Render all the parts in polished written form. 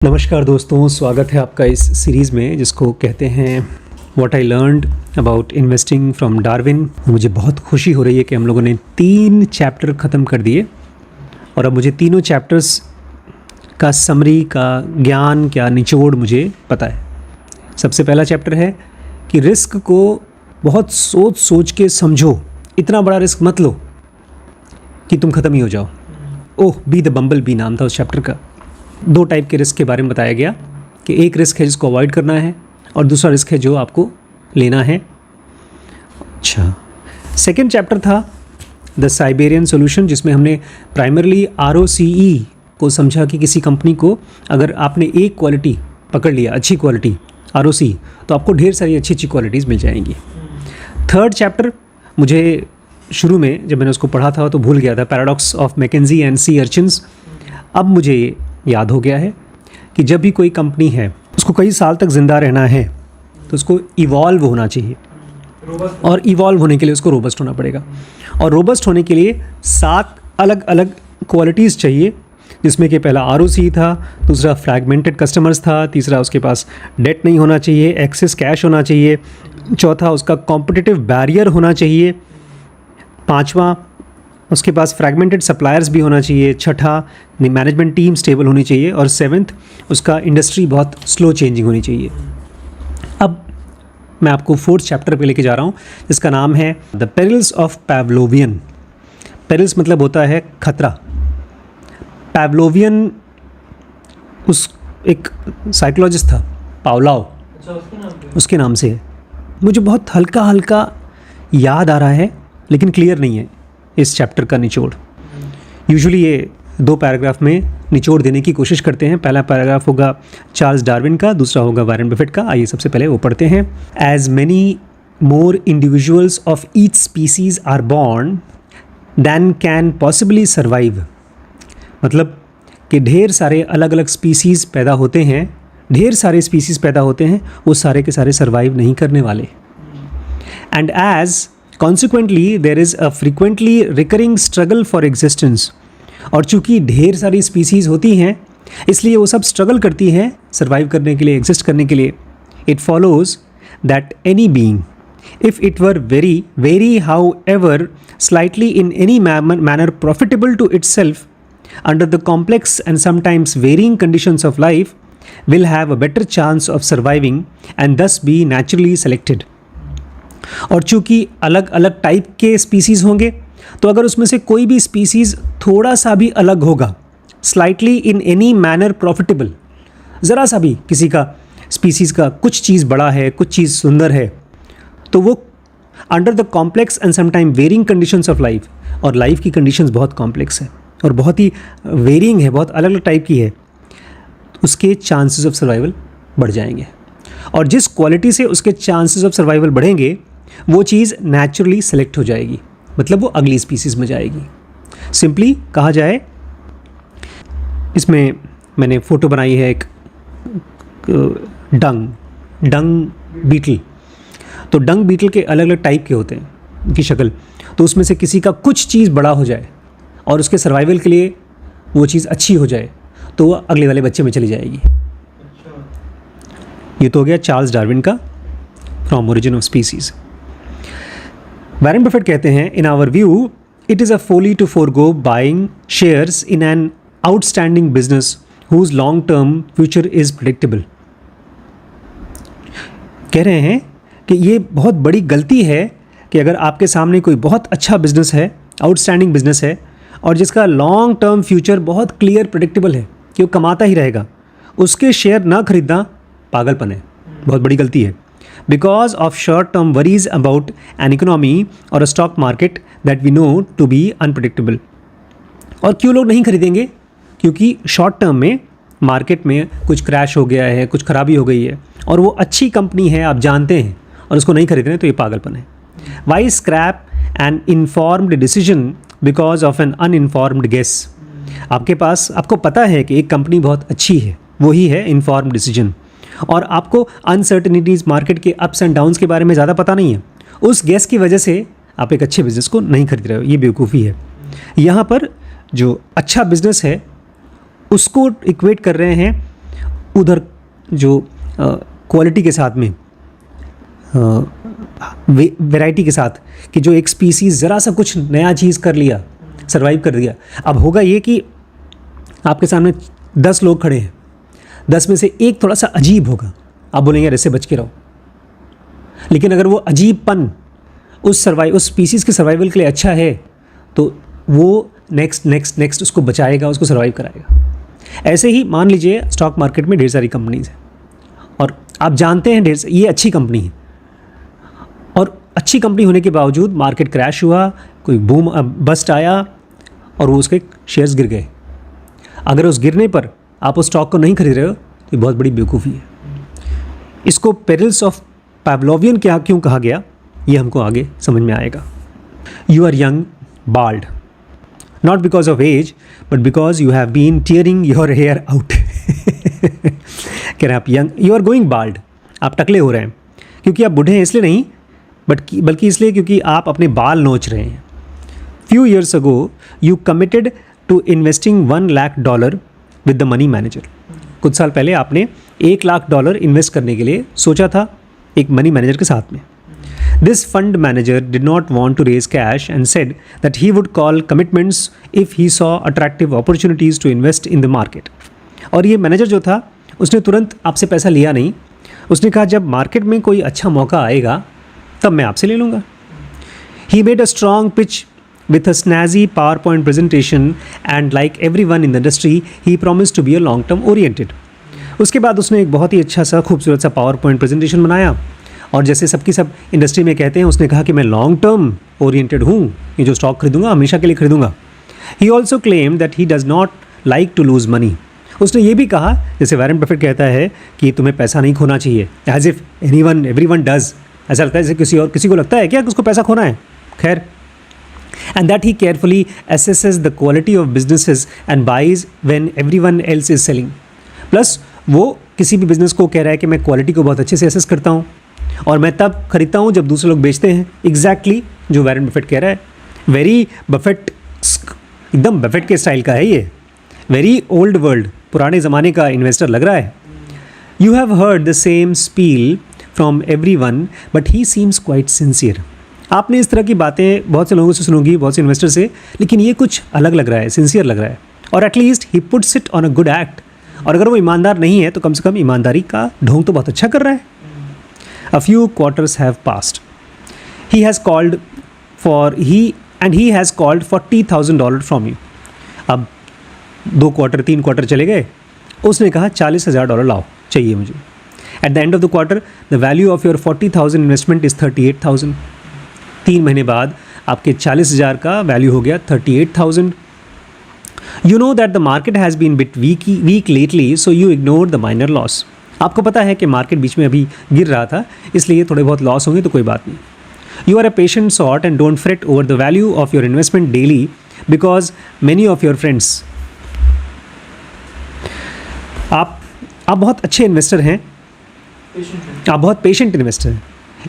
नमस्कार दोस्तों, स्वागत है आपका इस सीरीज़ में जिसको कहते हैं what I learned about investing from Darwin. मुझे बहुत खुशी हो रही है कि हम लोगों ने 3 चैप्टर ख़त्म कर दिए और अब मुझे तीनों चैप्टर्स का समरी का ज्ञान क्या निचोड़ मुझे पता है। सबसे पहला चैप्टर है कि रिस्क को बहुत सोच सोच के समझो। इतना बड़ा रिस्क मत लो कि तुम ख़त्म ही हो जाओ। ओह बी द बम्बल बी नाम था उस चैप्टर का। 2 टाइप के रिस्क के बारे में बताया गया कि एक रिस्क है जिसको अवॉइड करना है और दूसरा रिस्क है जो आपको लेना है। अच्छा, सेकंड चैप्टर था द साइबेरियन सॉल्यूशन, जिसमें हमने प्राइमरली ROCE को समझा कि किसी कंपनी को अगर आपने एक क्वालिटी पकड़ लिया, अच्छी क्वालिटी ROCE, तो आपको ढेर सारी अच्छी अच्छी क्वालिटीज़ मिल जाएंगी। थर्ड चैप्टर मुझे शुरू में जब मैंने उसको पढ़ा था तो भूल गया था, paradox of McKenzie and sea urchins. अब मुझे याद हो गया है कि जब भी कोई कंपनी है उसको कई साल तक ज़िंदा रहना है तो उसको इवॉल्व होना चाहिए और इवॉल्व होने के लिए उसको रोबस्ट होना पड़ेगा। और रोबस्ट होने के लिए 7 अलग अलग क्वालिटीज़ चाहिए, जिसमें कि पहला ROCE था, दूसरा फ्रैगमेंटेड कस्टमर्स था, तीसरा उसके पास डेट नहीं होना चाहिए, एक्सेस कैश होना चाहिए, चौथा उसका कॉम्पिटिटिव बैरियर होना चाहिए, पाँचवा उसके पास फ्रैगमेंटेड सप्लायर्स भी होना चाहिए, छठा मैनेजमेंट टीम स्टेबल होनी चाहिए और 7th उसका इंडस्ट्री बहुत स्लो चेंजिंग होनी चाहिए। अब मैं आपको 4th चैप्टर पे लेके जा रहा हूँ जिसका नाम है द पेरिल्स ऑफ पैवलोवियन। पेरिल्स मतलब होता है खतरा। पैवलोवियन उस एक साइकोलॉजिस्ट था, पावलोव, उसके नाम से है। मुझे बहुत हल्का हल्का याद आ रहा है लेकिन क्लियर नहीं है इस चैप्टर का निचोड़। यूजुअली ये 2 पैराग्राफ में निचोड़ देने की कोशिश करते हैं। पहला पैराग्राफ होगा चार्ल्स डार्विन का, दूसरा होगा वॉरेन बफेट का। आइए सबसे पहले वो पढ़ते हैं। As many more individuals of each species are born than can possibly survive. मतलब कि ढेर सारे अलग अलग स्पीसीज़ पैदा होते हैं, ढेर सारे स्पीसीज़ पैदा होते हैं, वो सारे के सारे सर्वाइव नहीं करने वाले। And as Consequently, there is a frequently recurring struggle for existence। और चूँकि ढेर सारी स्पीसीज़ होती हैं इसलिए वो सब स्ट्रगल करती हैं सर्वाइव करने के लिए, एग्जिस्ट करने के लिए। It follows that any being, if it were very however slightly in any manner profitable to itself under the complex and sometimes varying conditions of life, will have a better chance of surviving and thus be naturally selected। और चूँकि अलग अलग type के species होंगे तो अगर उसमें से कोई भी स्पीसीज़ थोड़ा सा भी अलग होगा, slightly in any manner profitable, ज़रा सा भी किसी का स्पीसीज़ का कुछ चीज़ बड़ा है, कुछ चीज़ सुंदर है, तो वो under the complex and sometime varying conditions of life, और लाइफ की कंडीशंस बहुत कॉम्प्लेक्स है और बहुत ही वेरिंग है, बहुत अलग अलग टाइप की है, उसके चांसेस ऑफ सर्वाइवल बढ़ जाएंगे। और जिस क्वालिटी से उसके चांसेस ऑफ सर्वाइवल बढ़ेंगे वो चीज़ नेचुरली सेलेक्ट हो जाएगी, मतलब वो अगली स्पीसीज़ में जाएगी। सिंपली कहा जाए, इसमें मैंने फ़ोटो बनाई है एक डंग बीटल। तो डंग बीटल के अलग अलग टाइप के होते हैं उनकी शक्ल, तो उसमें से किसी का कुछ चीज़ बड़ा हो जाए और उसके सर्वाइवल के लिए वो चीज़ अच्छी हो जाए तो वो अगले वाले बच्चे में चली जाएगी। ये तो हो गया चार्ल्स डार्विन का from origin of species. Warren Buffett कहते हैं, in our view it is a folly to forgo buying shares in an outstanding business whose long term future is predictable. कह रहे हैं कि ये बहुत बड़ी गलती है कि अगर आपके सामने कोई बहुत अच्छा बिजनेस है, आउटस्टैंडिंग बिजनेस है, और जिसका लॉन्ग टर्म फ्यूचर बहुत क्लियर प्रेडिक्टेबल है कि वो कमाता ही रहेगा, उसके शेयर ना खरीदना पागलपन है, बहुत बड़ी गलती है। Because of short-term worries about an economy or a stock market that we know to be unpredictable। और क्यों लोग नहीं खरीदेंगे? क्योंकि शॉर्ट टर्म में मार्केट में कुछ क्रैश हो गया है, कुछ खराबी हो गई है और वो अच्छी कंपनी है, आप जानते हैं, और उसको नहीं खरीद रहे हैं, तो ये पागलपन है। Why scrap an informed decision because of an uninformed guess? आपको पता है कि एक कंपनी बहुत अच्छी है, वही है इन्फॉर्म्ड डिसीजन, और आपको अनसर्टेनिटीज़ मार्केट के अप्स एंड डाउन्स के बारे में ज़्यादा पता नहीं है। उस गैस की वजह से आप एक अच्छे बिज़नेस को नहीं खरीद रहे हो, ये बेवकूफ़ी है। यहाँ पर जो अच्छा बिज़नेस है उसको इक्वेट कर रहे हैं उधर जो क्वालिटी के साथ में वैरायटी के साथ कि जो एक स्पीसीज़ ज़रा सा कुछ नया चीज़ कर लिया, सर्वाइव कर दिया। अब होगा ये कि आपके सामने 10 लोग खड़े हैं, 10 में से एक थोड़ा सा अजीब होगा, आप बोलेंगे यार इससे बच के रहो। लेकिन अगर वो अजीबपन उस स्पीसीज़ के सर्वाइवल के लिए अच्छा है तो वो नेक्स्ट उसको बचाएगा, उसको सर्वाइव कराएगा। ऐसे ही मान लीजिए स्टॉक मार्केट में ढेर सारी कंपनीज़ हैं और आप जानते हैं ये अच्छी कंपनी है, और अच्छी कंपनी होने के बावजूद मार्केट क्रैश हुआ, कोई बूम बस्ट आया और वो उसके शेयर्स गिर गए। अगर उस गिरने पर आप उस स्टॉक को नहीं खरीद रहे हो तो ये बहुत बड़ी बेवकूफ़ी है। इसको पेरिल्स ऑफ पैवलोवियन क्या क्यों कहा गया, ये हमको आगे समझ में आएगा। You are young bald, not because of age but because you have been tearing your hair out. कह रहे हैं आप young, you are going bald, आप टकले हो रहे हैं क्योंकि आप बूढ़े हैं इसलिए नहीं, बल्कि इसलिए क्योंकि आप अपने बाल नोच रहे हैं। Few years ago you committed to investing $1,00,000 with the money manager. कुछ साल पहले आपने $1,00,000 इन्वेस्ट करने के लिए सोचा था एक मनी मैनेजर के साथ में। This fund manager did not want to raise cash and said that he would call commitments if he saw attractive opportunities to invest in the market. और ये मैनेजर जो था उसने तुरंत आपसे पैसा लिया नहीं, उसने कहा जब मार्केट में कोई अच्छा मौका आएगा तब मैं आपसे ले लूँगा। He made a strong pitch with a snazzy PowerPoint presentation and like everyone in the industry, he promised to be a long term oriented. उसके बाद उसने एक बहुत ही अच्छा सा खूबसूरत सा PowerPoint presentation बनाया और जैसे सबकी सब इंडस्ट्री में कहते हैं उसने कहा कि मैं लॉन्ग टर्म ओरिएंटेड हूँ, ये जो स्टॉक खरीदूंगा हमेशा के लिए खरीदूंगा। He also claimed that he does not like to lose money. उसने ये भी कहा जैसे वॉरेन बफेट कहता है कि तुम्हें पैसा नहीं खोना चाहिए, as if everyone does। ऐसा लगता है जैसे किसी को लगता है क्या कि उसको पैसा खोना है। खैर, and that he carefully assesses the quality of businesses and buys when everyone else is selling. Plus वो किसी भी बिजनेस को कह रहा है कि मैं क्वालिटी को बहुत अच्छे से असेस करता हूँ और मैं तब खरीदता हूँ जब दूसरे लोग बेचते हैं। एग्जैक्टली जो वॉरेन बफेट कह रहा है, वेरी बफेट, एकदम बफेट के स्टाइल का है ये, वेरी ओल्ड वर्ल्ड, पुराने ज़माने का इन्वेस्टर लग रहा है। You have heard the same spill from every one but he seems quite sincere. आपने इस तरह की बातें बहुत से लोगों से सुनोगी, बहुत से इन्वेस्टर से, लेकिन ये कुछ अलग लग रहा है, सिंसियर लग रहा है, और at least he puts it on a good act. और अगर वो ईमानदार नहीं है तो कम से कम ईमानदारी का ढोंग तो बहुत अच्छा कर रहा है। A few quarters have passed, he has called $40,000 from you. अब 2 क्वार्टर 3 क्वार्टर चले गए, उसने कहा $40,000 लाओ, चाहिए मुझे। At the end of the quarter the value of your 40,000 investment is 38,000। 3 महीने बाद आपके 40,000 का वैल्यू हो गया 38,000। You know that the market has been bit weak lately, so you ignore the minor loss. आपको पता है कि मार्केट बीच में अभी गिर रहा था, इसलिए थोड़े बहुत लॉस होंगे तो कोई बात नहीं। You are a patient sort and don't fret over the value of your investment daily because many of your friends, आप बहुत अच्छे इन्वेस्टर हैं, आप बहुत पेशेंट इन्वेस्टर हैं,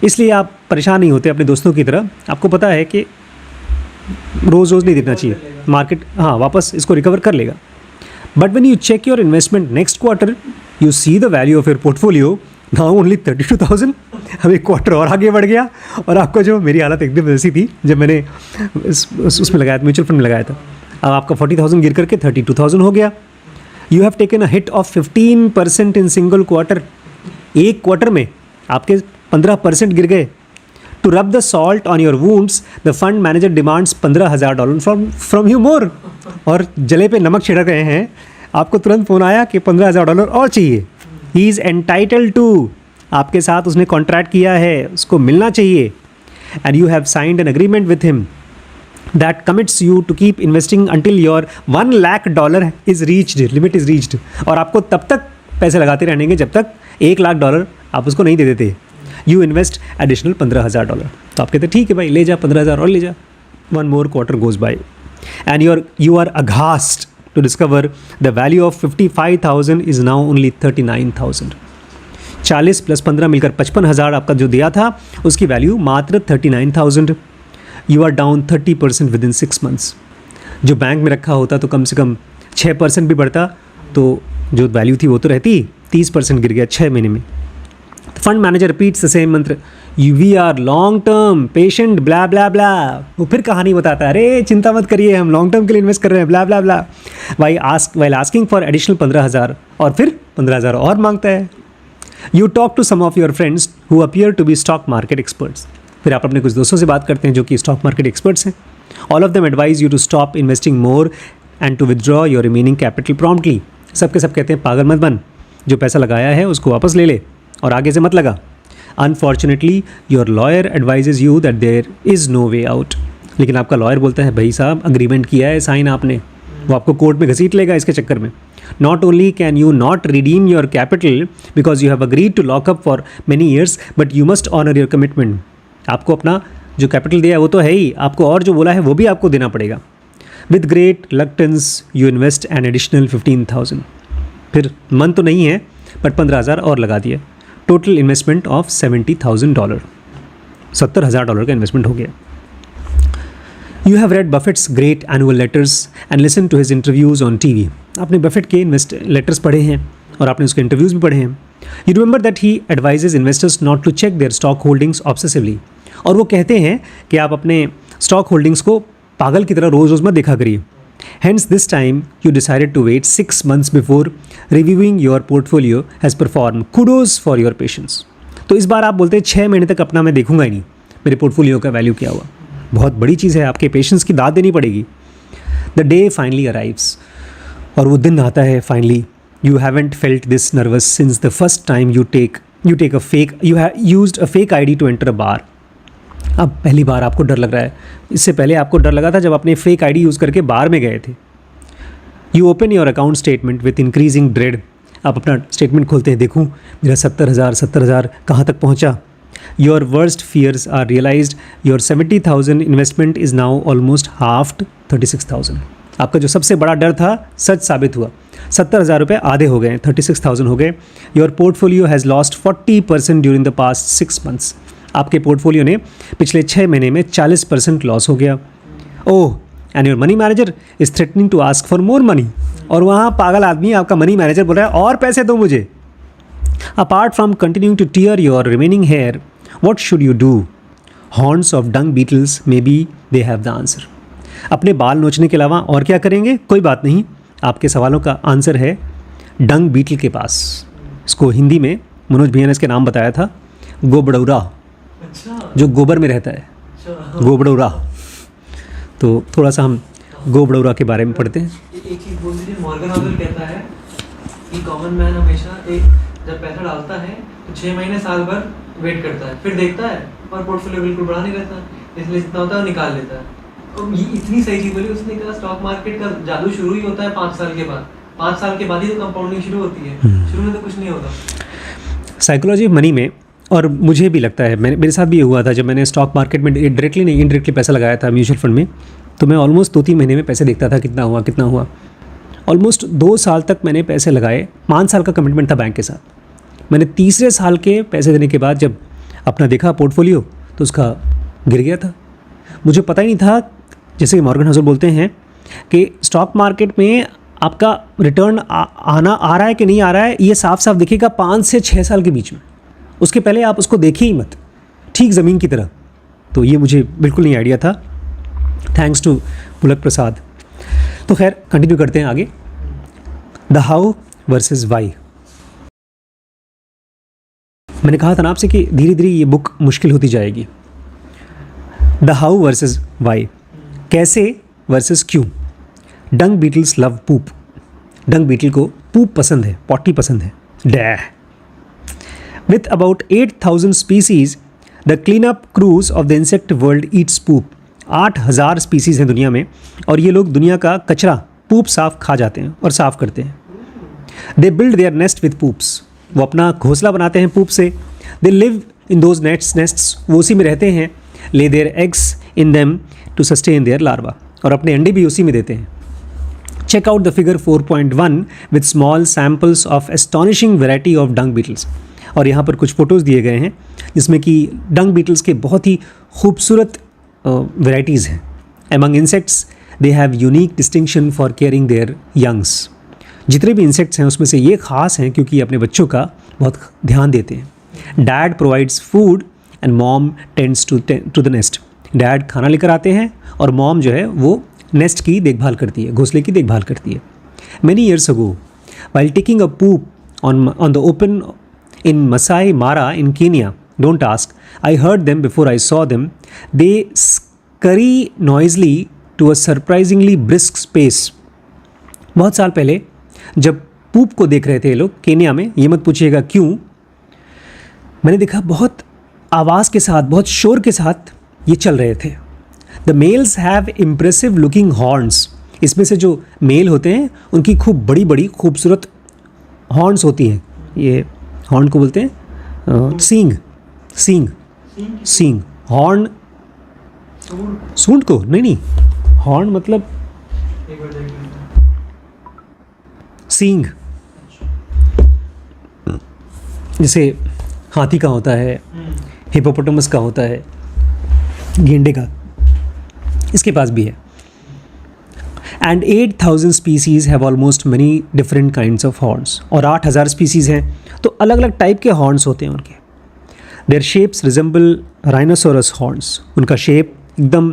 इसलिए आप परेशान नहीं होते अपने दोस्तों की तरह। आपको पता है कि रोज़ नहीं देना चाहिए, मार्केट वापस इसको रिकवर कर लेगा। But when you check your investment next quarter you see the value of your portfolio now only 32,000। अब एक क्वार्टर और आगे बढ़ गया और आपको जो मेरी हालत एकदम ऐसी थी जब मैंने उसमें लगाया था, म्यूचुअल फंड में लगाया था, अब आपका 40,000 गिर करके 32,000 हो गया। You have taken a hit of 15% in single quarter. एक क्वार्टर में आपके 15% गिर गए। To rub the salt on your wounds the fund manager demands $15,000 from you more. और जले पे नमक छिड़क रहे हैं, आपको तुरंत फ़ोन आया कि $15,000 और चाहिए। ही इज़ एंटाइटल्ड टू, आपके साथ उसने कॉन्ट्रैक्ट किया है, उसको मिलना चाहिए। And you have signed an agreement with him that commits you to keep investing until your $1,00,000 is reached, limit is reached। और आपको तब तक पैसे लगाते रहेंगे जब तक $1,00,000 आप उसको नहीं दे देते। You invest additional $15,000। तो आप कहते ठीक है भाई, ले जा 15,000 और ले जा। One more quarter goes by and you are aghast to discover the value of 55,000 is now only 39,000। 40 + 15 मिलकर 55,000 आपका जो दिया था उसकी वैल्यू मात्र 39,000। You are down 30% with in 6 months। जो बैंक में रखा होता तो कम से कम 6% भी बढ़ता तो जो वैल्यू थी वो तो रहती, 30% गिर गया 6 महीने में। Fund manager repeats the same mantra, we are long term patient blah blah blah. वो फिर कहानी बताता है, अरे चिंता मत करिए, हम लॉन्ग टर्म के लिए इन्वेस्ट कर रहे हैं blah blah blah. While asking for additional 15,000 और फिर 15,000 और मांगता है। You talk to some of your friends who appear to be stock market experts. फिर आप अपने कुछ दोस्तों से बात करते हैं जो कि स्टॉक मार्केट एक्सपर्ट्स हैं। All of them advise you to stop investing more and to withdraw your remaining capital promptly. सब के सब कहते हैं पागल मत बन, जो पैसा लगाया है उसको वापस ले ले और आगे से मत लगा। Unfortunately your lawyer advises you that there is no way out. लेकिन आपका लॉयर बोलता है, भाई साहब अग्रीमेंट किया है साइन आपने, वो आपको कोर्ट में घसीट लेगा इसके चक्कर में। Not only can you not redeem your capital because you have agreed to lock up for many years, but you must honour your commitment. आपको अपना जो कैपिटल दिया है वो तो है ही, आपको और जो बोला है वो भी आपको देना पड़ेगा। With great reluctance you invest an additional 15,000। फिर मन तो नहीं है बट 15,000 और लगा दिया। टोटल इन्वेस्टमेंट ऑफ $70,000, $70,000 का इन्वेस्टमेंट हो गया। You have read Buffett's great annual letters and listen to his interviews on TV। आपने बफेट के लेटर्स पढ़े हैं और आपने उसके इंटरव्यूज़ भी पढ़े हैं। You remember that he advises investors not to check their stock holdings obsessively. और वो कहते हैं कि आप अपने स्टॉक होल्डिंग्स को पागल की तरह रोज़ रोज़ मत देखा करिए। Hence this time you decided to wait 6 months before reviewing your portfolio has performed. Kudos for your patience. तो इस बार आप बोलते हैं 6 महीने तक अपना मैं देखूंगा ही नहीं, मेरे पोर्टफोलियो का वैल्यू क्या हुआ। बहुत बड़ी चीज़ है, आपके पेशेंस की दाद देनी पड़ेगी। द डे फाइनली अराइव्स, और वो दिन आता है finally. You haven't felt this nervous since the first time you have used a fake ID to enter a bar. अब पहली बार आपको डर लग रहा है, इससे पहले आपको डर लगा था जब आपने फेक ID यूज़ करके बार में गए थे। You open your account statement with increasing dread. आप अपना स्टेटमेंट खोलते हैं, देखूँ मेरा 70,000 कहाँ तक पहुँचा। Your worst fears are realised, your 70,000 investment is now almost halved 36,000। आपका जो सबसे बड़ा डर था सच साबित हुआ। 70,000 रुपये आधे हो गए, 36,000 हो गए। Your portfolio has lost 40% during the past 6 months। आपके पोर्टफोलियो ने पिछले 6 महीने में 40% लॉस हो गया। Oh, and your money manager is threatening to ask for more money. और वहाँ पागल आदमी आपका मनी मैनेजर बोल रहा है और पैसे दो मुझे। Apart from continuing to tear your remaining hair, what should you do? Horns of dung beetles maybe they have the answer. अपने बाल नोचने के अलावा और क्या करेंगे? कोई बात नहीं, आपके सवालों का आंसर है डंग बीटल के पास। इसको हिंदी में मनोज भैया ने इसके नाम बताया था, गोबड़ौरा, जो गोबर में रहता है, गोबड़ौरा। तो थोड़ा सा हम गोबड़ौरा के बारे में पढ़ते हैं। एक चीज बोल दीजिए, मॉर्गन हॉसल कहता है कि कॉमन मैन हमेशा जब पैसा डालता है तो 6 महीने साल भर वेट करता है, फिर देखता है और पोर्टफोलियो बिल्कुल बढ़ा नहीं रहता, इसलिए जितना होता है वो निकाल लेता है। और ये इतनी सही चीज बोली उसने, कहा स्टॉक मार्केट का जादू शुरू ही होता है 5 साल के बाद। 5 साल के बाद ही तो कंपाउंडिंग शुरू होती है, शुरू में तो कुछ नहीं होता। साइकोलॉजी ऑफ मनी में, और मुझे भी लगता है, मेरे साथ भी ये हुआ था जब मैंने स्टॉक मार्केट में डायरेक्टली नहीं इनडायरेक्टली पैसा लगाया था म्यूचुअल फंड में, तो मैं ऑलमोस्ट 2-3 महीने में पैसे देखता था कितना हुआ। ऑलमोस्ट 2 साल तक मैंने पैसे लगाए, 5 साल का कमिटमेंट था बैंक के साथ। मैंने तीसरे साल के पैसे देने के बाद जब अपना देखा पोर्टफोलियो तो उसका गिर गया था। मुझे पता ही नहीं था, जैसे कि मॉर्गन हसल बोलते हैं कि स्टॉक मार्केट में आपका रिटर्न आ रहा है कि नहीं आ रहा है, ये साफ साफ दिखेगा 5 से 6 साल के बीच में। उसके पहले आप उसको देखिए ही मत, ठीक ज़मीन की तरह। तो ये मुझे बिल्कुल नहीं आइडिया था, थैंक्स टू पुलक प्रसाद। तो खैर कंटिन्यू करते हैं आगे। The how versus why. मैंने कहा था ना आपसे कि धीरे धीरे ये बुक मुश्किल होती जाएगी। द हाउ वर्सेस वाई, कैसे वर्सेस क्यों। डंग बीटल्स लव पूप। डंग बीटल को पूप पसंद है, पॉटी पसंद है, डैह। With about 8,000 species, the cleanup crews of the insect world eats poop. 8,000 species हैं दुनिया में और ये लोग दुनिया का कचरा पूप साफ खा जाते हैं और साफ करते हैं। They build their nest with poops. वो अपना घोंसला बनाते हैं पूप से। They live in those nests. वो उसी में रहते हैं। Lay their eggs in them to sustain their larva. और अपने अंडे भी उसी में देते हैं। Check out the figure 4.1 with small samples of astonishing variety of dung beetles. और यहाँ पर कुछ फ़ोटोज़ दिए गए हैं जिसमें कि डंग बीटल्स के बहुत ही खूबसूरत वेराइटीज़ हैं। Among insects, they have unique distinction for caring their youngs. जितने भी इंसेक्ट्स हैं उसमें से ये ख़ास हैं क्योंकि ये अपने बच्चों का बहुत ध्यान देते हैं। Dad provides food and mom tends to the nest. Dad खाना लेकर आते हैं और मॉम जो है वो नेस्ट की देखभाल करती है, घोंसले की देखभाल करती है। Many years ago while taking a poop on the open in Masai Mara in Kenya, don't ask, I heard them before I saw them. They scurry noisily to a surprisingly brisk space. बहुत साल पहले जब पूप को देख रहे थे ये लोग केन्या में, ये मत पूछिएगा क्यों, मैंने देखा बहुत आवाज़ के साथ, बहुत शोर के साथ ये चल रहे थे। The males have impressive looking horns. इसमें से जो मेल होते हैं उनकी खूब बड़ी बड़ी खूबसूरत हॉर्न्स होती हैं। ये हॉर्न को बोलते हैं सींग, सींग, सींग, हॉर्न, सूंड को नहीं, हॉर्न मतलब सींग। जैसे हाथी का होता है, हिपोपोटामस का होता है, गेंडे का, इसके पास भी है। And 8,000 species have almost many different kinds of horns. और 8,000 species हैं तो अलग अलग टाइप के हॉर्न्स होते हैं उनके। Their shapes resemble rhinoceros horns. उनका शेप एकदम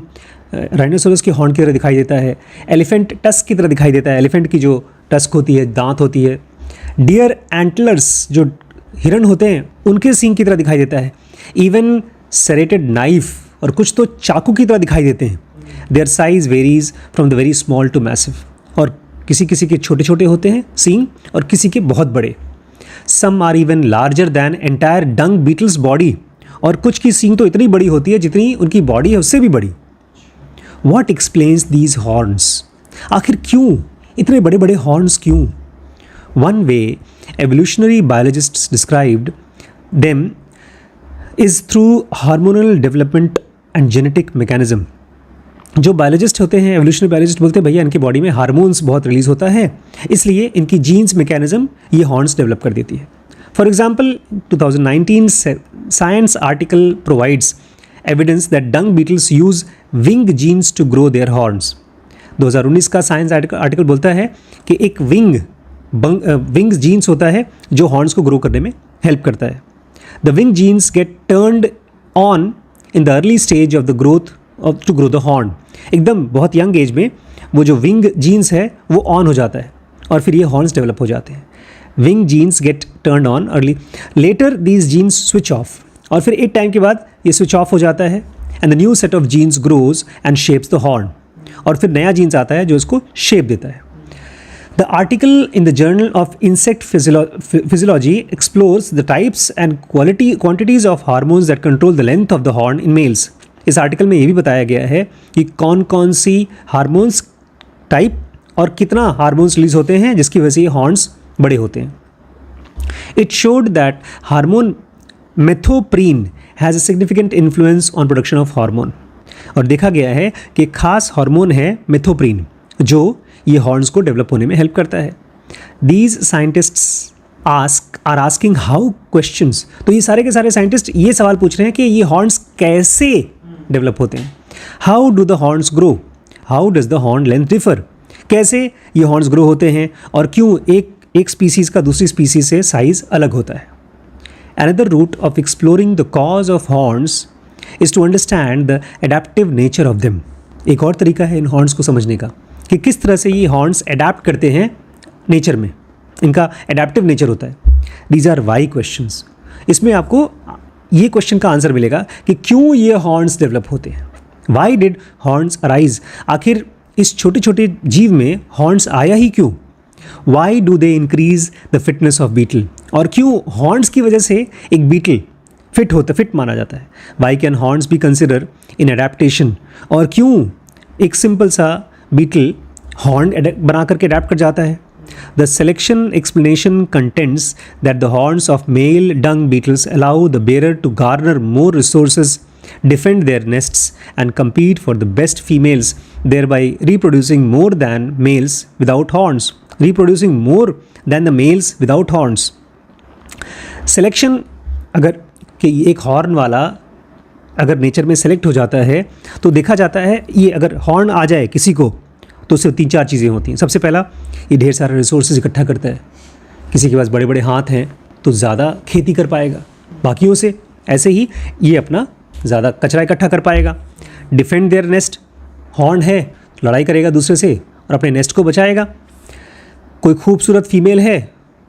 राइनोसोरस के हॉर्न की तरह दिखाई देता है, एलिफेंट टस्क की तरह दिखाई देता है। एलिफेंट की जो टस्क होती है, दांत होती है। डियर एंटलर्स, जो हिरन होते हैं, उनके सींग की तरह दिखाई देता है। इवन सेरेटेड नाइफ, और कुछ तो चाकू की तरह दिखाई देते हैं। Their size varies from the very small to massive, और किसी किसी के छोटे छोटे होते हैं सींग और किसी के बहुत बड़े। Some are even larger than entire dung beetles body, और कुछ की सींग तो इतनी बड़ी होती है जितनी उनकी बॉडी है उससे भी बड़ी। वॉट एक्सप्लेन्स दीज हॉर्न्स, आखिर क्यों इतने बड़े बड़े हॉर्न्स क्यों? One way evolutionary biologists described them is through hormonal development and genetic mechanism. जो बायोलॉजिस्ट होते हैं, एवोल्यूशनरी बायोलॉजिस्ट, बोलते हैं भैया इनकी बॉडी में हार्मोन्स बहुत रिलीज होता है, इसलिए इनकी जीन्स मैकेनिज्म ये हॉर्न्स डेवलप कर देती है। For example 2019 science article provides evidence that dung beetles use wing genes to grow their horns. 2019 का साइंस आर्टिकल बोलता है कि एक विंग जीन्स होता है जो हॉर्न्स को ग्रो करने में हेल्प करता है। The wing genes get turned on in the early stage of the growth to grow the horn. एकदम बहुत यंग एज में वो जो विंग जीन्स है वो ऑन हो जाता है और फिर ये हॉर्न्स डेवलप हो जाते हैं। Wing genes get turn on early, later these genes switch off, और फिर एक टाइम के बाद ये स्विच ऑफ हो जाता है। And the new set of genes grows and shapes the horn, और फिर नया जीन्स आता है जो इसको शेप देता है। The article in the Journal of Insect Physiology explores the types and quantities of hormones that control the length of the horn in males. इस आर्टिकल में ये भी बताया गया है कि कौन कौन सी हार्मोन्स टाइप और कितना हार्मोन्स रिलीज होते हैं जिसकी वजह से ये हॉर्न्स बड़े होते हैं। It showed that hormone methoprene has a significant influence on production of hormone. और देखा गया है कि खास हार्मोन है मेथोप्रीन जो ये हॉर्न्स को डेवलप होने में हेल्प करता है। These scientists are asking how questions, तो ये सारे के सारे साइंटिस्ट ये सवाल पूछ रहे हैं कि ये हॉर्न्स कैसे डेवलप होते हैं। How do the horns grow, how does the horn length differ, कैसे ये हॉर्न्स ग्रो होते हैं और क्यों एक स्पीसीज़ का दूसरी स्पीसीज से साइज अलग होता है। Another route of exploring the cause of horns is to understand the adaptive nature of them. एक और तरीका है इन हॉर्न्स को समझने का कि किस तरह से ये हॉर्न्स अडेप्ट करते हैं नेचर में, इनका एडेप्टिव नेचर होता है। दीज आर वाई क्वेश्चंस, इसमें आपको ये क्वेश्चन का आंसर मिलेगा कि क्यों ये हॉर्न्स डेवलप होते हैं। वाई डिड हॉर्न्स अराइज, आखिर इस छोटे छोटे जीव में हॉर्न्स आया ही क्यों। Why do they increase the fitness of beetle, और क्यों हॉर्न्स की वजह से एक बीटल फिट माना जाता है। Why can horns be consider in adaptation, और क्यों एक सिंपल सा बीटल हॉर्न बना करके अडेप्ट कर जाता है। The selection explanation contents that the horns of male dung beetles allow the bearer to garner more resources, defend their nests and compete for the best females, thereby reproducing more than males without horns, reproducing more than the males without horns. Selection, अगर कि एक horn वाला अगर nature में select हो जाता है तो देखा जाता है ये अगर हॉर्न आ जाए किसी को तो उससे 3-4 चीज़ें होती हैं। सबसे पहला, ये ढेर सारे रिसोर्सेज इकट्ठा करता है। किसी के पास बड़े बड़े हाथ हैं तो ज़्यादा खेती कर पाएगा बाकियों से, ऐसे ही ये अपना ज़्यादा कचरा इकट्ठा कर पाएगा। डिफेंड देयर नेस्ट, हॉर्न है, लड़ाई करेगा दूसरे से और अपने नेस्ट को बचाएगा। कोई खूबसूरत फीमेल है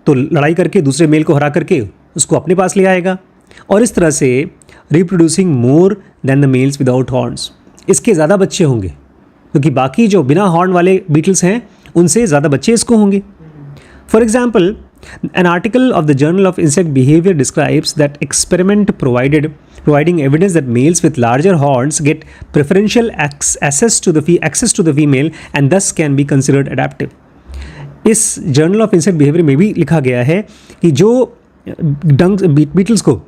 तो लड़ाई करके दूसरे मेल को हरा करके उसको अपने पास ले आएगा। और इस तरह से reproducing more than the mails without horns, इसके ज़्यादा बच्चे होंगे क्योंकि बाकी जो बिना हॉर्न वाले बीटल्स हैं उनसे ज़्यादा बच्चे इसको होंगे। For example, an article of the Journal of Insect Behavior describes that experiment providing evidence that males with larger horns get preferential access to the female and thus can be considered adaptive. इस journal of insect behaviour में भी लिखा गया है कि जो डंग Beatles को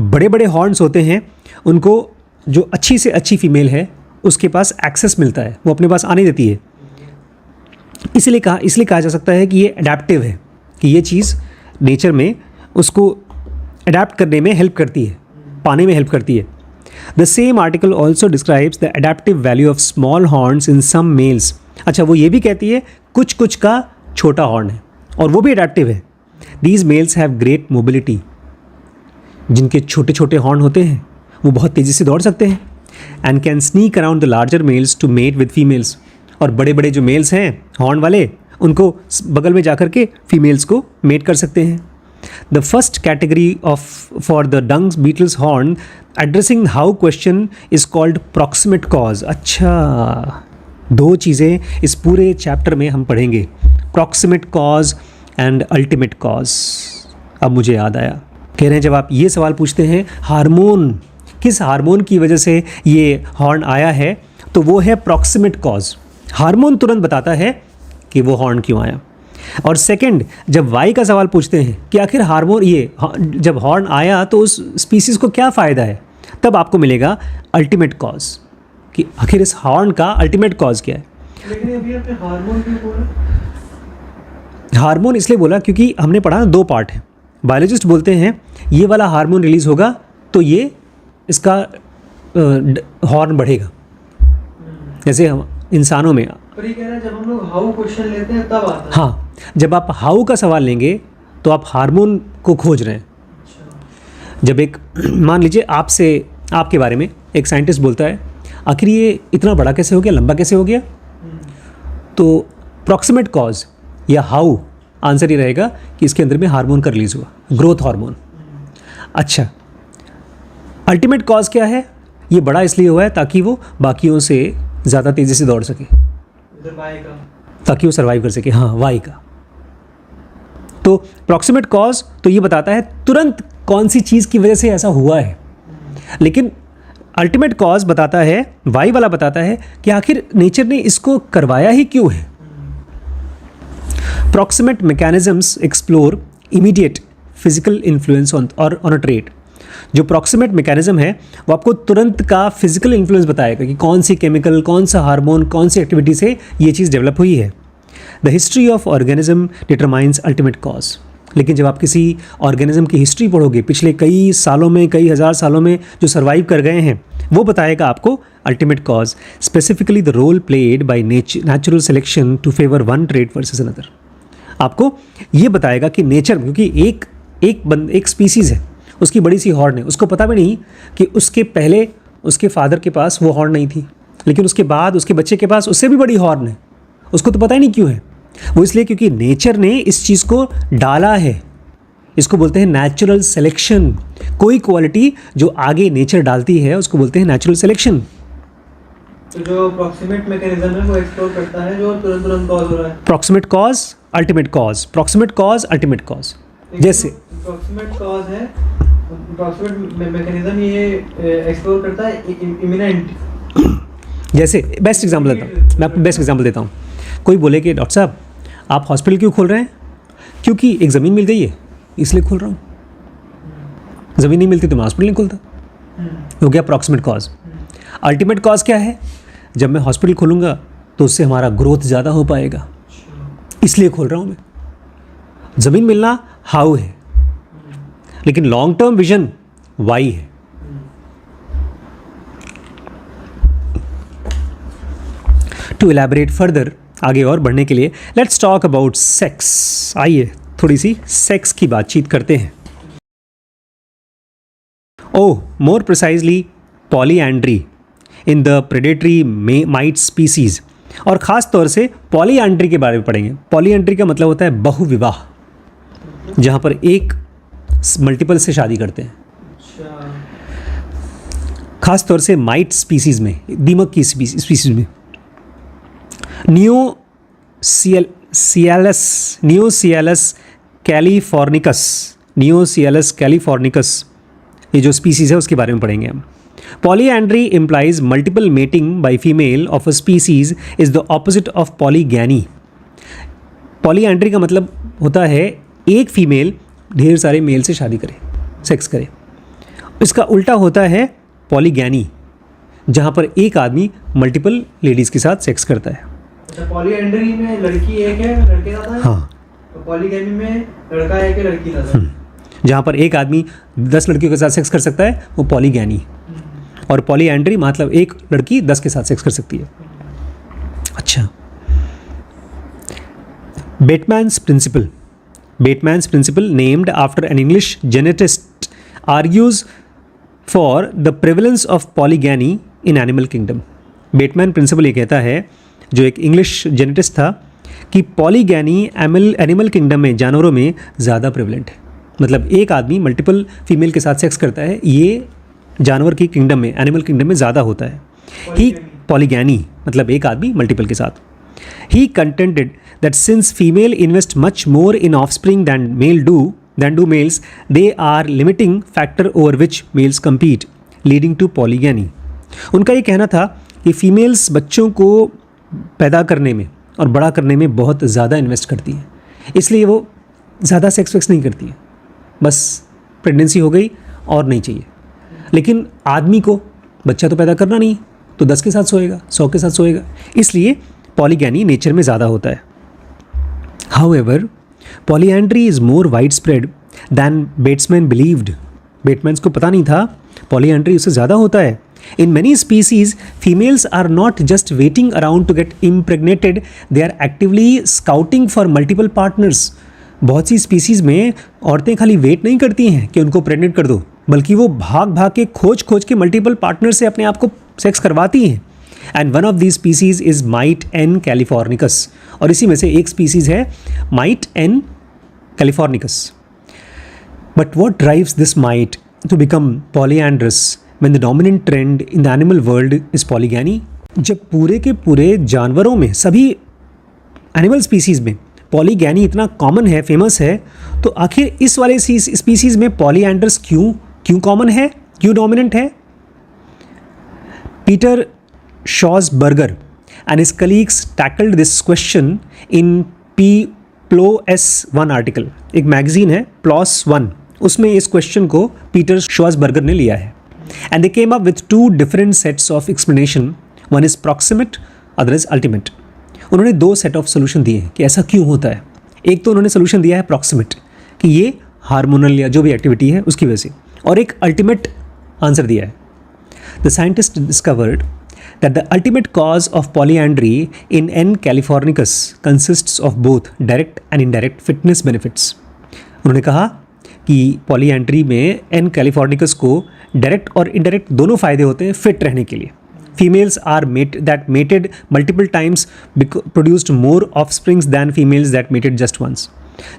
बड़े बड़े हॉर्न्स होते हैं उनको जो अच्छी से अच्छी फीमेल है उसके पास एक्सेस मिलता है, वो अपने पास आने देती है। इसलिए कहा जा सकता है कि ये अडेप्टिव है, कि ये चीज़ नेचर में उसको अडेप्ट करने में हेल्प करती है, पाने में हेल्प करती है। The same article also describes the adaptive value of small horns in some males. अच्छा, वो ये भी कहती है कुछ का छोटा हॉर्न है और वो भी अडेप्टिव है। These males have great mobility, जिनके छोटे छोटे हॉर्न होते हैं वो बहुत तेज़ी से दौड़ सकते हैं। And can sneak around the larger males to mate with females, और बड़े बड़े जो मेल्स हैं हॉर्न वाले उनको बगल में जाकर के फीमेल्स को मेट कर सकते हैं। The first category for the dungs beetles horn addressing how question is called proximate cause. अच्छा, 2 चीज़ें इस पूरे चैप्टर में हम पढ़ेंगे, proximate cause and ultimate cause. अब मुझे याद आया, कह रहे हैं जब आप ये सवाल पूछते हैं हार्मोन, किस हार्मोन की वजह से ये हॉर्न आया है, तो वो है प्रॉक्सिमेट कॉज। हार्मोन तुरंत बताता है कि वो हॉर्न क्यों आया। और सेकंड, जब वाई का सवाल पूछते हैं कि आखिर हार्मोन जब हॉर्न आया तो उस स्पीसीज़ को क्या फ़ायदा है, तब आपको मिलेगा अल्टीमेट कॉज, कि आखिर इस हॉर्न का अल्टीमेट कॉज क्या है। लेकिन अभी आपने हार्मोन क्यों बोला? हार्मोन इसलिए बोला क्योंकि हमने पढ़ा 2 पार्ट है। बायोलॉजिस्ट बोलते हैं ये वाला हार्मोन रिलीज़ होगा तो ये इसका हॉर्न बढ़ेगा, जैसे हम इंसानों में। पर ये कह रहा है जब हम लोग हाउ क्वेश्चन लेते हैं तब आता है। हाँ, जब आप हाउ का सवाल लेंगे तो आप हार्मोन को खोज रहे हैं। अच्छा। जब एक मान लीजिए आपके बारे में एक साइंटिस्ट बोलता है आखिर ये इतना बड़ा कैसे हो गया, लंबा कैसे हो गया, तो प्रॉक्सिमेट कॉज या हाउ आंसर ये रहेगा कि इसके अंदर में हार्मोन का रिलीज़ हुआ, ग्रोथ हार्मोन। अच्छा, अल्टीमेट कॉज क्या है, ये बड़ा इसलिए हुआ है ताकि वो बाकियों से ज़्यादा तेज़ी से दौड़ सके, ताकि वो सर्वाइव कर सके। हाँ, वाई का। तो प्रॉक्सिमेट कॉज तो ये बताता है तुरंत कौन सी चीज़ की वजह से ऐसा हुआ है, लेकिन अल्टीमेट कॉज बताता है, वाई वाला बताता है कि आखिर नेचर ने इसको करवाया ही क्यों है। Proximate mechanisms explore immediate physical influence on a trait. जो प्रॉक्सिमेट मैकेनिज्म है वो आपको तुरंत का फिजिकल इन्फ्लुएंस बताएगा कि कौन सी केमिकल, कौन सा हार्मोन, कौन सी एक्टिविटी से ये चीज़ डेवलप हुई है। The history of organism determines ultimate cause. लेकिन जब आप किसी ऑर्गेनिज्म की हिस्ट्री पढ़ोगे, पिछले कई सालों में, कई हज़ार सालों में जो सर्वाइव कर गए हैं, वो बताएगा आपको ultimate cause. Specifically the role played by natural selection to favour one trait versus another. आपको ये बताएगा कि नेचर, क्योंकि एक स्पीसीज़ है, उसकी बड़ी सी हॉर्न है, उसको पता भी नहीं कि उसके पहले उसके फादर के पास वो हॉर्न नहीं थी, लेकिन उसके बाद उसके बच्चे के पास उससे भी बड़ी हॉर्न है, उसको तो पता ही नहीं क्यों है। वो इसलिए क्योंकि नेचर ने इस चीज़ को डाला है। इसको बोलते हैं नेचुरल सिलेक्शन। कोई क्वालिटी जो आगे नेचर डालती है उसको बोलते हैं नेचुरल सिलेक्शन। तो जो प्रॉक्सिमेट मैकेनिज्म है वो एक्सप्लोर करता है जो तुरंत कॉज हो रहा है। Proximate cause, ultimate cause, proximate cause, ultimate cause. जैसे प्रॉक्सिमेट कॉज है, प्रॉक्सिमेट मैकेनिज्म ये एक्सप्लोर करता है इमिनेंट। जैसे बेस्ट एग्जांपल देता हूँ मैं, आपको बेस्ट एग्जांपल देता हूँ। कोई बोले कि डॉक्टर साहब आप हॉस्पिटल क्यों खोल रहे हैं? क्योंकि एक ज़मीन मिल गई है इसलिए खोल रहा हूँ। ज़मीन नहीं मिलती तो मैं हॉस्पिटल नहीं खोलता। हो गया प्रॉक्सिमेट कॉज। अल्टीमेट कॉज क्या है? जब मैं हॉस्पिटल खोलूँगा तो उससे हमारा ग्रोथ ज़्यादा हो पाएगा, इसलिए खोल रहा हूँ मैं। ज़मीन मिलना हाउ है, लेकिन लॉन्ग टर्म विजन वाई है। To elaborate further, आगे और बढ़ने के लिए लेट्स टॉक अबाउट सेक्स। आइए थोड़ी सी सेक्स की बातचीत करते हैं। Oh, more precisely polyandry in the predatory mite species, और ख़ास तौर से पॉलीएंड्री के बारे में पढ़ेंगे। पॉलीएंड्री का मतलब होता है बहुविवाह, जहाँ पर एक मल्टीपल से शादी करते हैं, खास तौर से माइट स्पीसीज में, दीमक की स्पीसीज में। नियोसियालस कैलिफोर्निकस, ये जो स्पीसीज है उसके बारे में पढ़ेंगे हम। Polyandry implies multiple mating by female of a species is the opposite of polygyny. Polyandry का मतलब होता है एक फीमेल ढेर सारे मेल से शादी करे, सेक्स करे। इसका उल्टा होता है पॉलीगैनी, जहाँ पर एक आदमी मल्टीपल लेडीज़ के साथ सेक्स करता है। अच्छा, पॉलीएंड्री में लड़की एक है, लड़के ज़्यादा है। हाँ, तो पॉलीगैमी में लड़का एक है, लड़की ज़्यादा है। जहाँ पर एक आदमी 10 लड़कियों के साथ सेक्स कर सकता है वो पॉलीगैनी, और पॉलीएंड्री मतलब एक लड़की 10 के साथ सेक्स कर सकती है। अच्छा, Bateman's principle named after an English geneticist argues for the prevalence of polygyny in animal kingdom. Bateman principle ये कहता है, जो एक इंग्लिश जेनेटिस्ट था, कि पॉलीगैनी एनिमल किंगडम में, जानवरों में ज़्यादा प्रिवलेंट है। मतलब एक आदमी मल्टीपल फीमेल के साथ सेक्स करता है, ये जानवर की किंगडम में, एनिमल किंगडम में ज़्यादा होता है। ही पॉलीगैनी मतलब एक आदमी मल्टीपल के साथ। He contended that since female invest much more in offspring than do males, they are limiting factor over which males compete, leading to polygamy. उनका ये कहना था कि फीमेल्स बच्चों को पैदा करने में और बड़ा करने में बहुत ज़्यादा इन्वेस्ट करती हैं, इसलिए वो ज़्यादा सेक्स वेक्स नहीं करती हैं, बस प्रेगनेंसी हो गई और नहीं चाहिए। लेकिन आदमी को बच्चा तो पैदा करना नहीं, तो 10 के साथ सोएगा, 100 के साथ सोएगा, इसलिए पॉलीगैनी नेचर में ज़्यादा होता है। However, polyandry is more widespread than batsmen believed. Batemans को पता नहीं था polyandry उससे ज़्यादा होता है। In many species, females are not just waiting around to get impregnated, they are actively scouting for multiple partners. बहुत सी स्पीसीज़ में औरतें खाली वेट नहीं करती हैं कि उनको प्रेग्नेंट कर दो, बल्कि वो भाग भाग के खोज के मल्टीपल पार्टनर से अपने आप को सेक्स करवाती हैं। And one of this species is mite N californicus, और इसी में से एक स्पीसीज है mite N californicus. But what drives this mite to become polyandrous when the dominant trend in the animal world is polygyny? जब पूरे के पूरे जानवरों में, सभी एनिमल स्पीसीज में पॉलीगैनी इतना कॉमन है, फेमस है, तो आखिर इस वाले स्पीसीज में पॉलीएंड्रस क्यों कॉमन है, क्यों डोमिनेंट है? Peter Schwarzberger and his colleagues tackled this question in PLOS1 article. एक मैगजीन है PLOS1, उसमें इस क्वेश्चन को पीटर श्वार्ज़बर्गर ने लिया है। And they came up with 2 different sets of explanation. One is proximate, other is ultimate. उन्होंने 2 सेट ऑफ सोल्यूशन दिए हैं कि ऐसा क्यों होता है। एक तो उन्होंने सोल्यूशन दिया है प्रॉक्सिमेट, कि ये हार्मोनल या जो भी एक्टिविटी है उसकी वजह से, और एक अल्टीमेट आंसर दिया है। The scientists discovered that the ultimate cause of polyandry in N. californicus consists of both direct and indirect fitness benefits. उन्होंने कहा कि polyandry में N. californicus को direct और indirect दोनों फ़ायदे होते हैं फिट रहने के लिए। Females are mated multiple times produced more offsprings than females that mated just once.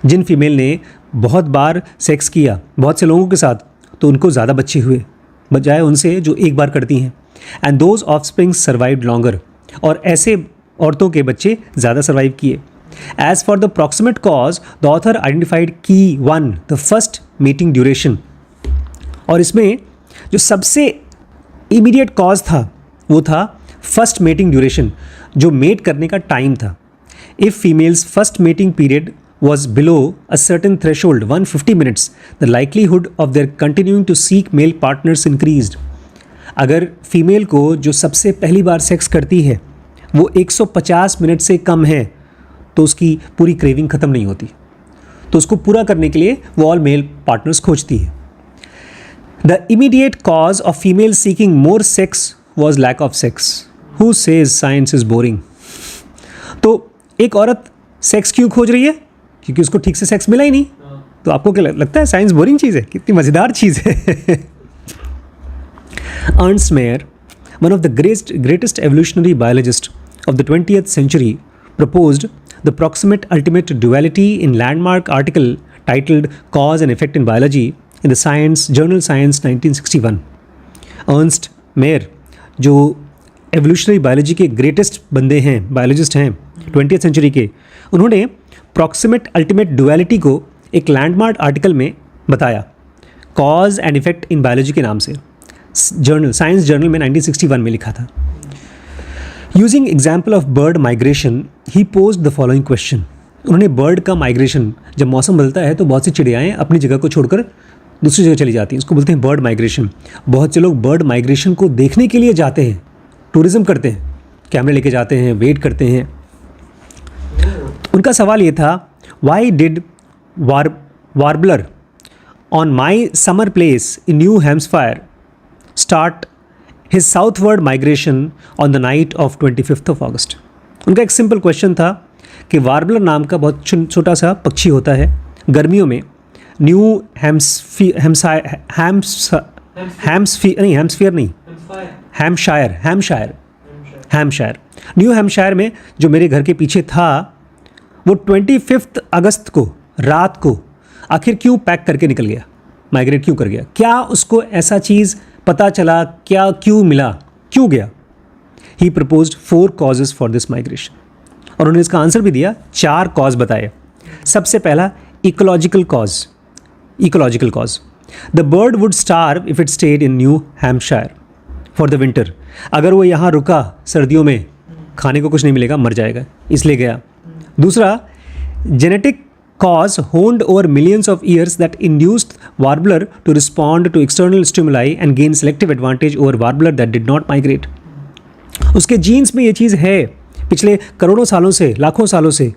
जिन फीमेल ने बहुत बार सेक्स किया बहुत से लोगों के साथ, तो उनको ज़्यादा बच्चे हुए बजाय उनसे जो एक बार करती हैं। And those offsprings survived longer, और ऐसे औरतों के बच्चे ज़्यादा सर्वाइव किए। As for the proximate cause, the author identified की 1, द फर्स्ट मीटिंग ड्यूरेशन, और इसमें जो सबसे इमीडिएट कॉज था वो था फर्स्ट मेटिंग ड्यूरेशन, जो मेट करने का टाइम था। If females first mating period was below a certain threshold, 150 minutes, the likelihood of their continuing to seek male partners increased. अगर फीमेल को जो सबसे पहली बार सेक्स करती है वो 150 मिनट से कम है, तो उसकी पूरी क्रेविंग ख़त्म नहीं होती, तो उसको पूरा करने के लिए वो ऑल मेल पार्टनर्स खोजती है। The immediate cause of female seeking more sex was lack of sex. Who says science is boring? तो एक औरत सेक्स क्यों खोज रही है? क्योंकि उसको ठीक से सेक्स मिला ही नहीं। तो आपको क्या लगता है साइंस बोरिंग चीज़ है? कितनी मज़ेदार चीज़ है। Ernst Mayr, one of the greatest evolutionary biologists of the 20th century, proposed the proximate ultimate duality in landmark article titled Cause and Effect in Biology in the journal Science 1961. Ernst Mayr जो evolutionary biology के greatest बंदे हैं, biologist हैं 20th century के, उन्होंने proximate ultimate duality को एक landmark article में बताया, cause and effect in biology के नाम से। जर्नल साइंस जर्नल में 1961 में लिखा था। Using example of bird migration he posed the following question. उन्होंने बर्ड का माइग्रेशन, जब मौसम बदलता है तो बहुत सी चिड़ियाएँ अपनी जगह को छोड़कर दूसरी जगह चली जाती हैं, उसको बोलते हैं बर्ड माइग्रेशन। बहुत से लोग बर्ड माइग्रेशन को देखने के लिए जाते हैं, टूरिज़्म करते हैं, कैमरे लेके जाते हैं, वेट करते हैं। उनका सवाल ये था, why did warbler on my summer place in New Hampshire start his southward migration on the night of 25 August. उनका एक सिंपल क्वेश्चन था कि वार्बलर नाम का बहुत छोटा सा पक्षी होता है, गर्मियों में न्यू हैम्पशायर न्यू हैम्पशायर में जो मेरे घर के पीछे था, वो 25 अगस्त को रात को आखिर क्यों पैक करके निकल गया, माइग्रेट क्यों कर गया? क्या उसको ऐसा चीज़ पता चला, क्या क्यों मिला, क्यों गया? He proposed 4 causes for this migration, और उन्होंने इसका आंसर भी दिया, 4 कॉज बताए। सबसे पहला ecological cause. The bird would starve if it stayed in new Hampshire for the winter. अगर वो यहाँ रुका सर्दियों में, खाने को कुछ नहीं मिलेगा, मर जाएगा, इसलिए गया। दूसरा, genetic cause honed over millions of years that induced warbler to respond to external stimuli and gain selective advantage over warbler that did not migrate. उसके जीन्स में ये चीज़ है पिछले करोड़ों सालों से, लाखों सालों से,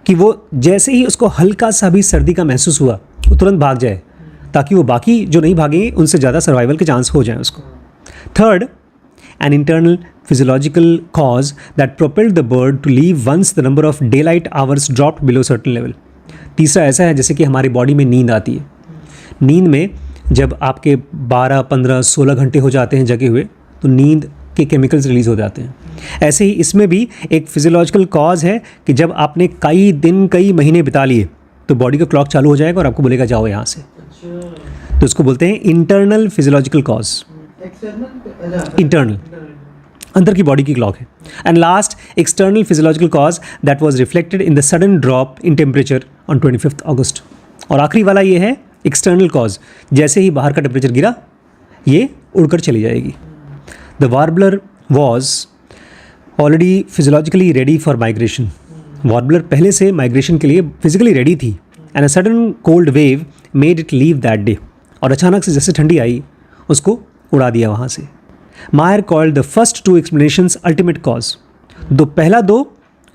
कि वो जैसे ही उसको हल्का सा भी सर्दी का महसूस हुआ वो तुरंत भाग जाए, ताकि वो बाकी जो नहीं भागेंगे उनसे ज़्यादा सर्वाइवल के चांस हो जाएं उसको। Third, an internal physiological cause that propelled the bird to leave once the number of daylight hours dropped below certain level. तीसरा ऐसा है जैसे कि हमारी बॉडी में नींद आती है, नींद में जब आपके 12, 15, 16 घंटे हो जाते हैं जगे हुए, तो नींद के केमिकल्स रिलीज़ हो जाते हैं। ऐसे ही इसमें भी एक फिजियोलॉजिकल कॉज है कि जब आपने कई दिन, कई महीने बिता लिए, तो बॉडी का क्लॉक चालू हो जाएगा और आपको बोलेगा जाओ यहाँ से। तो उसको बोलते हैं इंटरनल फिजियोलॉजिकल कॉज। इंटरनल, अंदर की बॉडी की क्लॉक है। And last, external physiological cause that was reflected in the sudden drop in temperature on 25 अगस्त। और आखिरी वाला ये है एक्सटर्नल कॉज, जैसे ही बाहर का टेम्परेचर गिरा ये उड़कर चली जाएगी। The warbler was already physiologically ready for migration. Warbler पहले से माइग्रेशन के लिए फिजिकली रेडी थी, and a sudden cold wave made it leave that day. और अचानक से जैसे ठंडी आई उसको उड़ा दिया वहाँ से। मायर called the first 2 explanations ultimate cause. पहला 2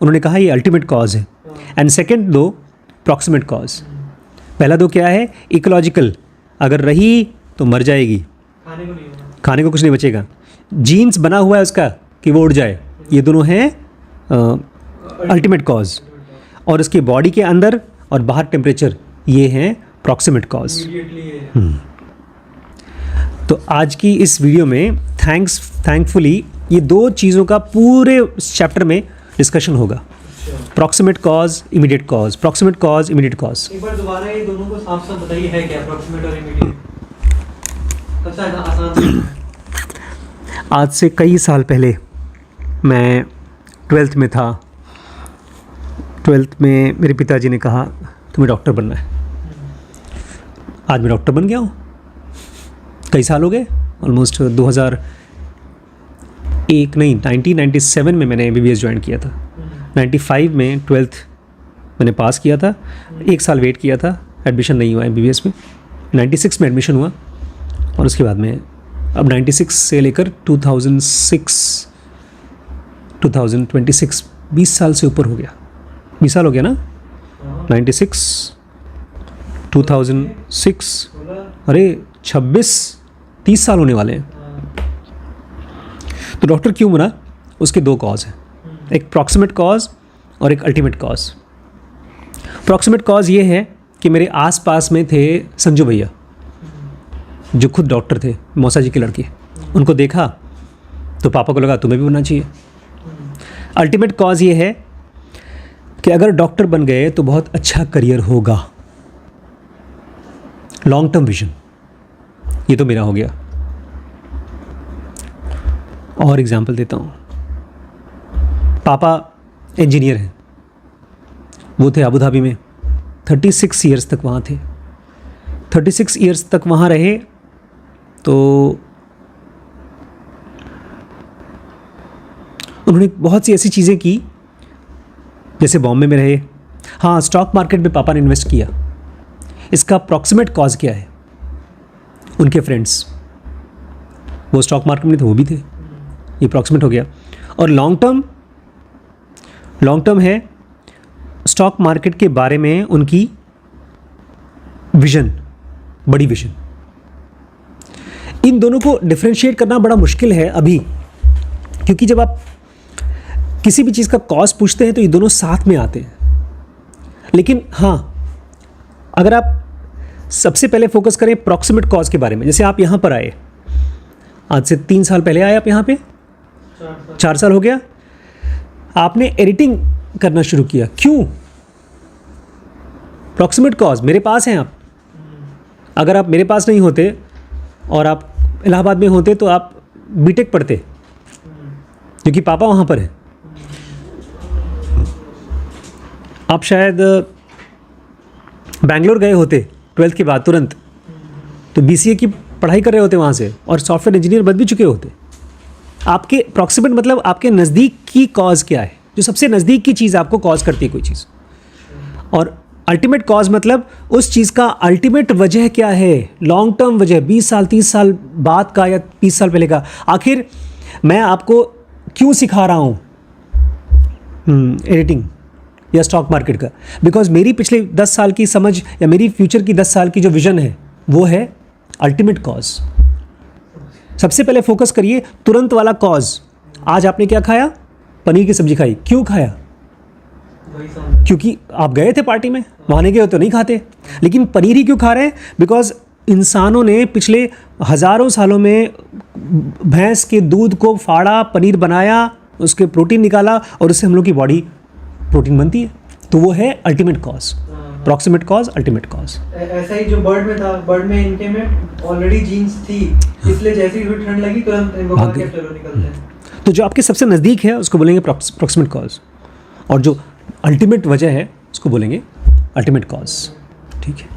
उन्होंने कहा ये अल्टीमेट कॉज है, एंड सेकेंड 2 प्रॉक्सिमेट कॉज। पहला 2 क्या है? इकोलॉजिकल, अगर रही तो मर जाएगी, खाने को कुछ नहीं बचेगा। जीन्स बना हुआ है उसका कि वो उड़ जाए, ये दोनों हैं अल्टीमेट कॉज। और उसके बॉडी के अंदर और बाहर टेम्परेचर, ये हैं प्रॉक्सिमेट कॉज। तो आज की इस वीडियो में थैंकफुली ये 2 चीज़ों का पूरे चैप्टर में डिस्कशन होगा। Proximate cause, immediate cause, proximate cause, immediate cause. एक बार दोबारा ये दोनों को साफ साफ बताइए, है क्या प्रॉक्सिमेट और इमीडिएट? सबसे आसान। आज से कई साल पहले मैं 12th में था। 12th में मेरे पिताजी ने कहा तुम्हें डॉक्टर बनना है। आज मैं डॉक्टर बन गया हूँ। कई साल हो गए, ऑलमोस्ट 1997 में मैंने MBBS ज्वाइन किया था। 95 में 12th मैंने पास किया था। 1 साल वेट किया था, एडमिशन नहीं हुआ MBBS में। 96 में एडमिशन हुआ, और उसके बाद में अब 96 से लेकर 2026 20 साल से ऊपर हो गया। 20 साल हो गया ना? 96 2006, अरे 30 साल होने वाले हैं। तो डॉक्टर क्यों बना? उसके 2 कॉज हैं, एक प्रॉक्सिमेट कॉज और एक अल्टीमेट कॉज। प्रॉक्सिमेट कॉज ये है कि मेरे आसपास में थे संजू भैया जो खुद डॉक्टर थे, मौसा जी के लड़के, उनको देखा तो पापा को लगा तुम्हें भी बनना चाहिए। अल्टीमेट कॉज ये है कि अगर डॉक्टर बन गए तो बहुत अच्छा करियर होगा, लॉन्ग टर्म विजन। ये तो मेरा हो गया। और एग्जांपल देता हूँ, पापा इंजीनियर हैं, वो थे अबू धाबी में, 36 ईयर्स तक वहाँ थे। 36 ईयर्स तक वहाँ रहे तो उन्होंने बहुत सी ऐसी चीज़ें की, जैसे बॉम्बे में रहे। हाँ, स्टॉक मार्केट में पापा ने इन्वेस्ट किया। इसका अप्रॉक्सीमेट कॉज क्या है? उनके फ्रेंड्स वो स्टॉक मार्केट में थे, वो भी थे, ये अप्रॉक्सीमेट हो गया। और लॉन्ग टर्म है स्टॉक मार्केट के बारे में उनकी विजन, बड़ी विजन। इन दोनों को डिफरेंशिएट करना बड़ा मुश्किल है अभी, क्योंकि जब आप किसी भी चीज़ का कॉज पूछते हैं तो ये दोनों साथ में आते हैं। लेकिन हाँ, अगर आप सबसे पहले फोकस करें प्रॉक्सिमेट कॉज के बारे में, जैसे आप यहाँ पर आए, आज से 3 साल पहले आए आप यहाँ पे, 4 साल हो गया, आपने एडिटिंग करना शुरू किया। क्यों? प्रॉक्सिमेट कॉज मेरे पास हैं आप। अगर आप मेरे पास नहीं होते और आप इलाहाबाद में होते तो आप बीटेक पढ़ते, क्योंकि पापा वहाँ पर हैं। आप शायद बैंगलोर गए होते 12th के बाद तुरंत, तो BCA की पढ़ाई कर रहे होते वहाँ से और सॉफ्टवेयर इंजीनियर बन भी चुके होते। आपके प्रॉक्सिमेट मतलब आपके नज़दीक की कॉज क्या है, जो सबसे नज़दीक की चीज़ आपको कॉज करती है कोई चीज़। और अल्टीमेट कॉज मतलब उस चीज़ का अल्टीमेट वजह क्या है, लॉन्ग टर्म वजह, 20 साल 30 साल बाद का या 30 साल पहले का। आखिर मैं आपको क्यों सिखा रहा हूँ एडिटिंग या स्टॉक मार्केट का? बिकॉज मेरी पिछले 10 साल की समझ या मेरी फ्यूचर की 10 साल की जो विजन है वो है अल्टीमेट कॉज। सबसे पहले फोकस करिए तुरंत वाला कॉज। आज आपने क्या खाया? पनीर की सब्जी खाई। क्यों खाया? क्योंकि आप गए थे पार्टी में, वहाँ नहीं गए हो तो नहीं खाते। लेकिन पनीर ही क्यों खा रहे हैं? बिकॉज इंसानों ने पिछले हज़ारों सालों में भैंस के दूध को फाड़ा, पनीर बनाया, उसके प्रोटीन निकाला और उससे हम लोग की बॉडी प्रोटीन बनती है। तो वो है ultimate cause, proximate cause, ultimate cause. ऐसा ही जो बर्ड में था, बर्ड में इनके में ऑलरेडी जीन्स थी, इसलिए जैसे ही ठंड लगी तुरंत इनको खा के चलो निकलते हैं। तो जो आपके सबसे नज़दीक है उसको बोलेंगे प्रॉक्सिमेट कॉज, और जो अल्टीमेट वजह है उसको बोलेंगे अल्टीमेट कॉज। ठीक है।